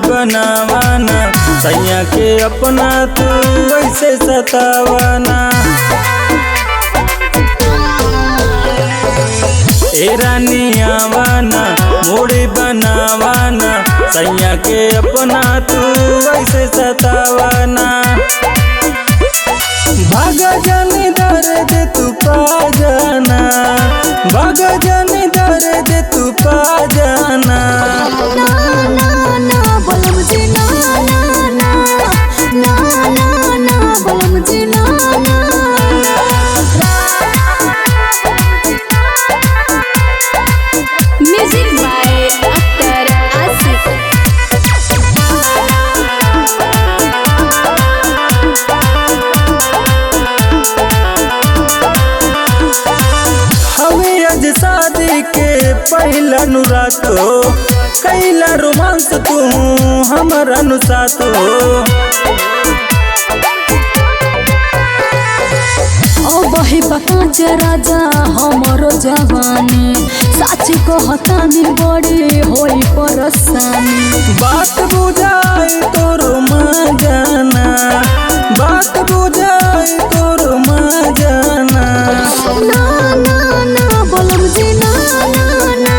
बनावाना सैया के अपना तू वैसे सतावाना। ए रानी आवाना मोड़ी बनावाना सैया के अपना तू वैसे सतावाना। भाग जाने दर्द तू पा जाना, भाग जाने दर्द तू पा जाना। Music by Akhtar Asif. हमें आज शादी के पहला नुरात हो कैला रोमांस तू हमारा नुसात हो। बही बकाच राजा हमरो जवानी सच कहतानी बड़ी होई परेशानी। बात बुझाई तोर माँ जाना, बात बुझाई तोर माँ जाना। ना ना ना बोलम जी ना ना ना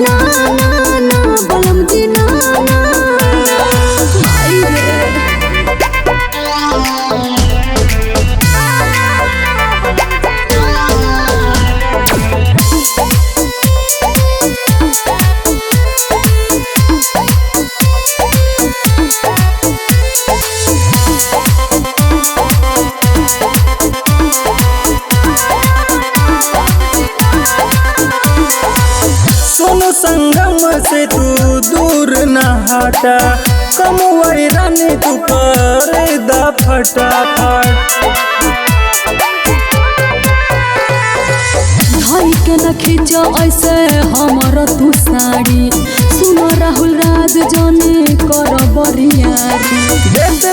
ना ना ना बोलम जी ना ना आई रे। सोनू संगम से तू दूर न हटा कम वैरानी तू कर दा फटाफट। धई के न खींचो ऐसे हमर तू साड़ी सुनो राहुल राज जने कर बरियारी। देत